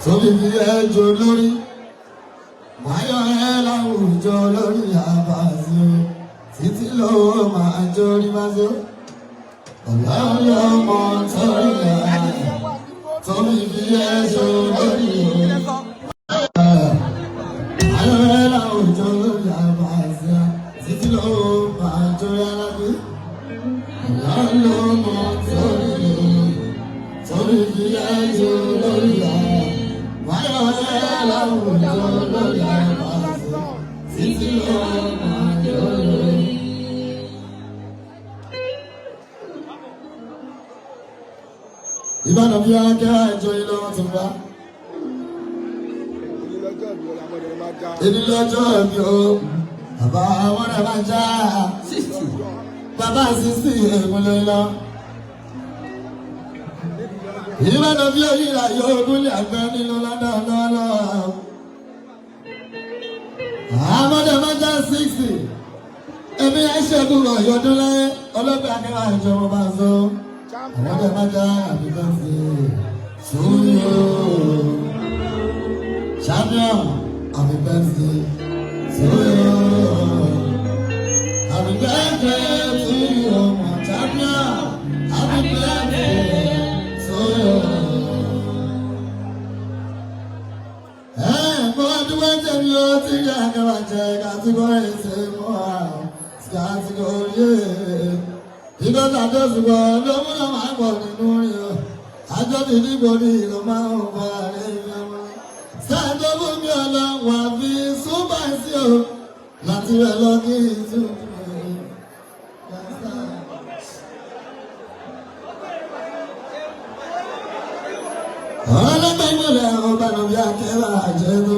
Sórí bí ẹjọ́ lórí, máyọ̀ ẹ láwùjọ lórí àbàzí, títí lówó máa jórí máa zó. Ọ̀la ọlọ́mọ sórí ẹ̀, sórí bí ẹjọ́ lórí, máyọ̀ ẹ láwùjọ lórí àbàzí, títí lówó máa jórí alábí. Ọ̀la ọlọ́mọ sórí bí ẹjọ́ lórí ẹ̀. Ìbàdàn bí akẹ́ àjọ ilé wọn ti bá. Èdè lọ́jọ́ mi o, bàbá wọn rẹ̀ máa já. Bàbá sísì èmúlẹ̀ lọ. Ìbàdàn bí oyíra yóò gúnlẹ̀ àgbẹ̀ nínú lọ́dọ̀ lọ́wọ́. Àmọ́dé máa já 60. Èmi ẹ̀ṣẹ̀gùn ọ̀yọ́dún láyé ọlọ́gbẹ́ akẹ́wà ìjọba bá so. Àmọ́dé máa já àbíkọ́ sí Sóyó. Champion àbíkọ́ sí Sóyó. Àbíkọ́ sí ọmọ champion àbíkọ́ sí Sóyó. Mo wá dúpẹ́ tẹ̀mí ó ti yá kẹwàá jẹ kàtígórì ṣe mọ́ àrùn kàtígórì. Ìgbésà tó ṣùgbọ́n ló múná máa ń pọ̀ nínú rí o. Àjọ ti dìbò ní ìlú máa ń bọ̀ àrẹ ìyàwó. Sáàtò fún mi ọlọ́wọ́ àfi súnmọ́ sí o. Láti rẹ̀ lọ kí ìtúkù. Ọlọ́pàá ìmọ̀lẹ̀ ọba lóbi akẹ́wà àjẹ́nu.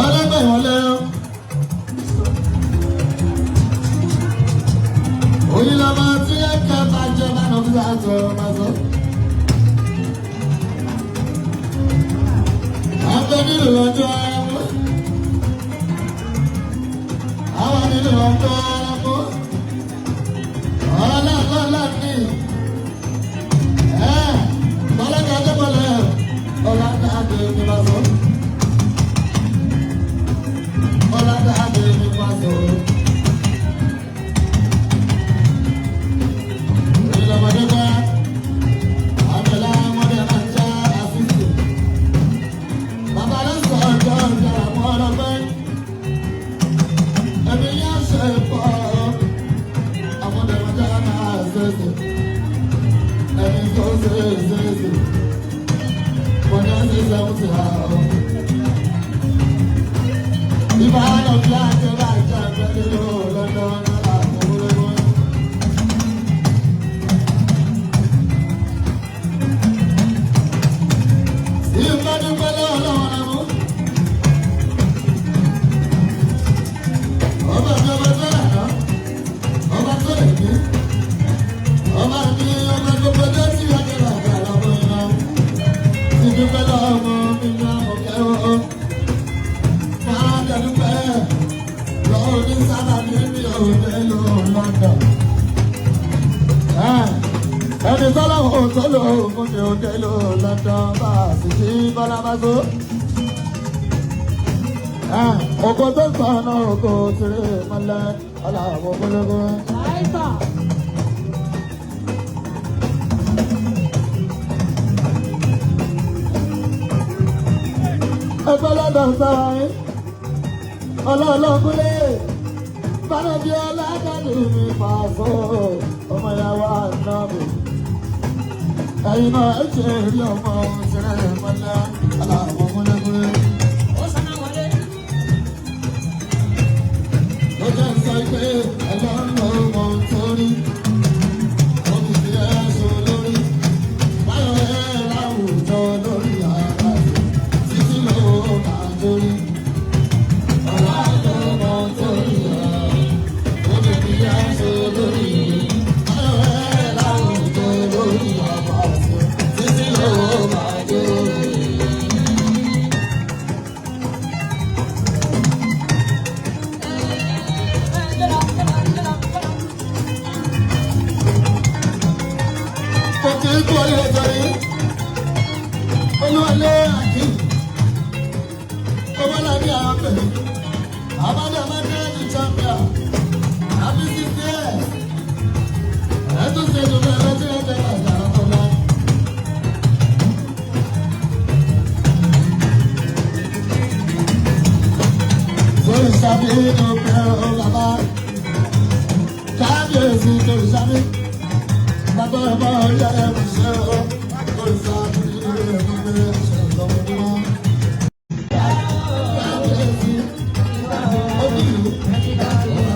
Ọlọ́pàá ìmọ̀lẹ̀ oyinlọ́mọ tí ẹ kẹ́ bá jẹ́ bá lóbi àtọ̀ máa sọ. Àgbẹ̀ nílùú lọ́jọ́ ẹ̀wọ̀n. Àwọn nínú ọkọ̀ ọkọ̀ ọlọ́lọ́lọ́ ní mọ́lẹ́kà jẹ́pọ̀lẹ́ ọ̀làdà àgbẹ̀ ní bá sọ. Ọ̀làdà àgbẹ̀ ní bá sọ. Ìlọ́mọdé bá àbẹ̀lá ọmọdé máa ń já àfíìsì. Bàbá ló sọ ọjọ́ ìjà àmọ́ ọlọ́pẹ́. Ẹ̀mí yá ṣe pọ̀, àwọn ọ̀dẹ̀mọ̀já máa ṣẹ̀ṣẹ̀. Ẹ̀mí tó ṣe ṣẹ̀ṣẹ̀, wọ́n ní ọ̀sẹ̀ ṣẹ̀wọ̀sẹ̀ àwọn. Ìbá lọ bí àjẹ́ bá jà pẹ̀lú lọ́dọ̀ náà àkọ́wọ́lọ́wọ́. Ìmọ̀dúpẹ́ lọ́wọ́ lọ́wọ́ náà mú. Ọba mi ọba tó rà náà, ọba tó lè ní, ọba mi ọba gbogbo tó ti wá ní ọ̀gá lọ́wọ́ iná. Ti dúpẹ́ lọ́wọ́ mi ní ọ̀kẹ́ o. Máa dẹ̀dúpẹ́ lọ́wọ́ ní sábà mi ní òde ló London. Ẹni tọ́lọ́wọ́ tó lò fún mi òde ló London bá a sì sí Bọ́lá bá tó. Oko tó sọ̀nà oko tìrì mọ́lẹ̀ aláwọ̀ gbólógó. Ẹgbẹ́ lọ́dọ̀ sọ̀rọ̀ yín, ọlọ́ọ̀lọ́gúnlé, bánàbí ọlọ́dọ̀dù mi máa fọ́ ọmọ ìyàwó ànábì. Ẹ̀yin náà ẹ ṣe rí ọmọ tìrì mọ́lẹ̀ aláwọ̀ gbólógó. Ọjọ́ sọ pé ẹ̀gbọ́n ló mọ̀ nítorí omi fi ẹ̀ṣọ́ lórí báyọ̀ ẹ̀ láwùjọ lórí ara rẹ̀ títí ló máa jórí. ní àwọn pẹ̀lú. Àbádọ́ Mẹ́kẹ́rẹ́dì champion. Happy 6 years. Ẹ tún ṣe ìdúró ẹgbẹ́ tí wọ́n jẹ́ àjà ọ̀la. Sori sábì inú pẹ̀lú bàbá. Kábíyèsí torí sábì. Bàbá ọmọ ọjà ẹ̀mí ṣe o. Sori sábì inú pẹ̀lú ṣe lọ́wọ́ wọn. Kábíyèsí omi ìlú.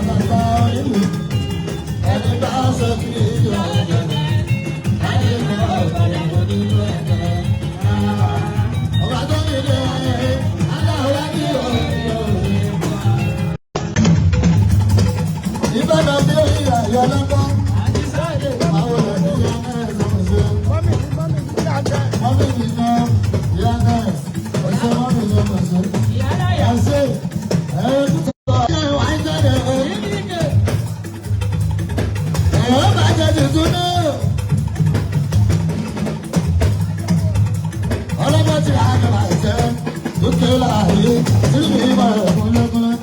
Bàbá ìlú. Ẹni bá ṣe kí ìlú ọ̀gẹ̀dẹ̀. Ayé kọ́ ọ̀gẹ̀dẹ̀ nínú ẹ̀gẹ̀dẹ̀. Ọba tó ní ilé ayé. Aláwọ̀ ní ọ̀gẹ̀dẹ̀. Ìbàdàn bí ìyá ìyá lọ́kọ́. Àwọn ọ̀rẹ́ ìyá náà ṣe ń ṣe. Mọ́mí mi náà ìyá náà ọ̀ṣẹ́ mọ́mí ló mọ̀ ṣe. Ẹ̀ṣẹ̀ ẹ̀ẹ́dùtọ̀ ọ̀ṣẹ́ wà ń jáde o. Ẹ̀rọ bàjẹ́ tuntun náà. Ọlọ́mọ ti rà á kẹ́ máa ṣẹ́. Lókè láàyè tí mi bá rẹ̀ fún lẹ́kúnlẹ́.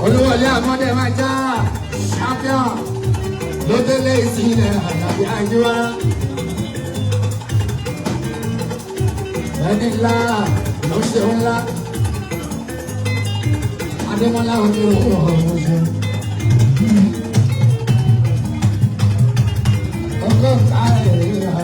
Olúwọlé àmọ́dé máa já champion ló délé ìsìnlẹ̀ àtàbí àjúwá. Ẹni ńlá ló ṣe ńlá. Adémọ́lá ojú ọ̀hún ṣe. Ọgọ́ta ẹ̀yà.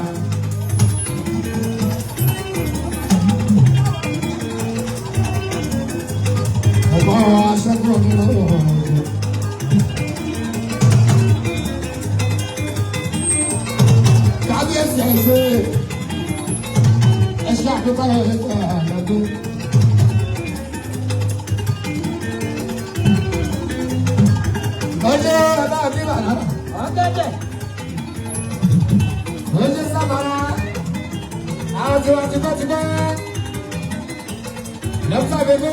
Kábíyèsí ẹ̀ṣẹ̀ ẹ̀ṣẹ̀ àdúgbò ẹ̀ṣẹ̀ àdúgbò. Ọjọ́ ẹ̀bá òbí bàdá ọ̀gẹ́dẹ̀. Ọjọ́ sábàrà àwọn tí wọ́n ti bọ́ ti bọ́. Lọ́pọ̀ àgbègbè.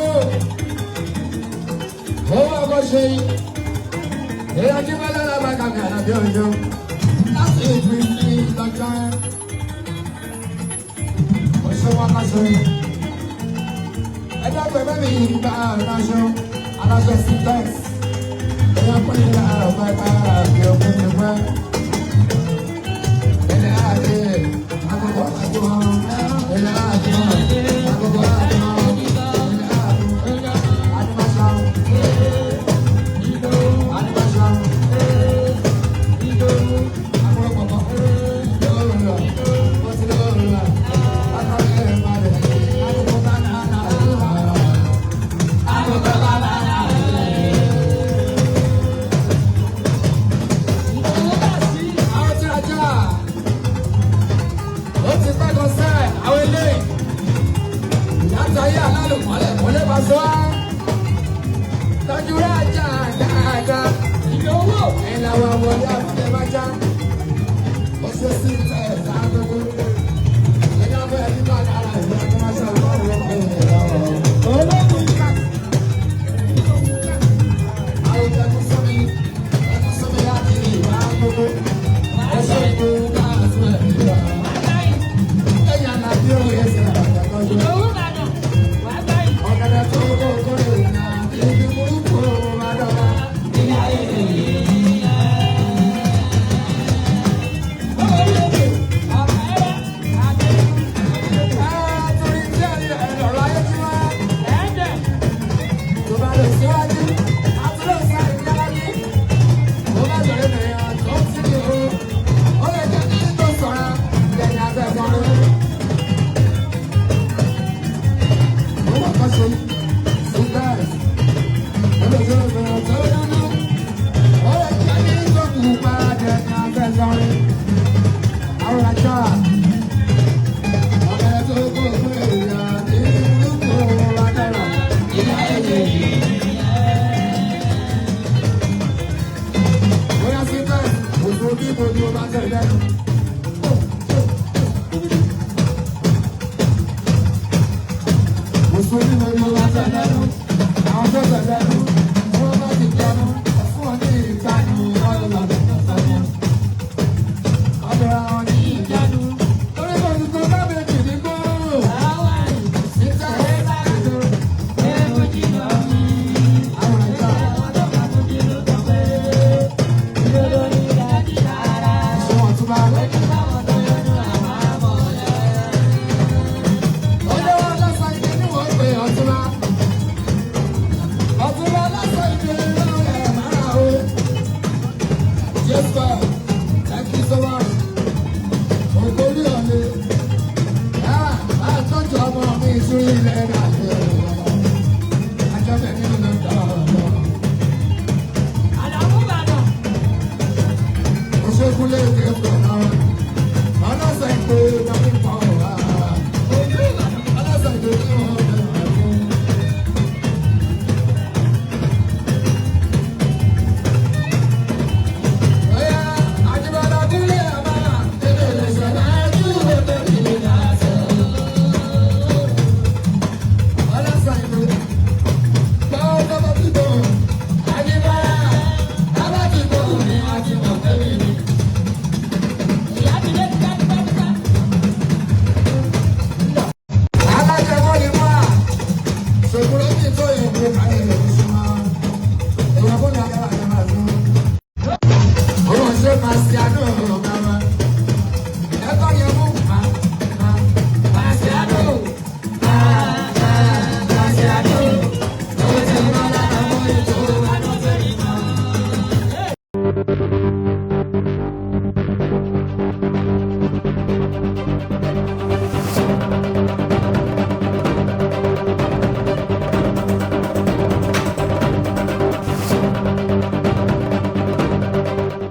Owó ọkọ̀ ṣe yìí, èèyàn tí wọ́n lọ́la bá kàkà àbí ọjọ́ láti ìpín ní ìlọ́jọ́ oṣù wọn ká ṣe yìí. Ẹjọ́ pé bẹ́ẹ̀ mi yìí gba aláṣọ syntax, èèyàn pín ní àrùn ẹ̀ka àbí ọkùn ní pẹ́. Ilẹ̀ àti àkókò àti wọn, ilẹ̀ àti wọn, àkókò àti wọn. bá tẹ̀lé lú àwọn tó tẹ̀lé lú wọ́n bá ti jánu fún ọ ní ìlú.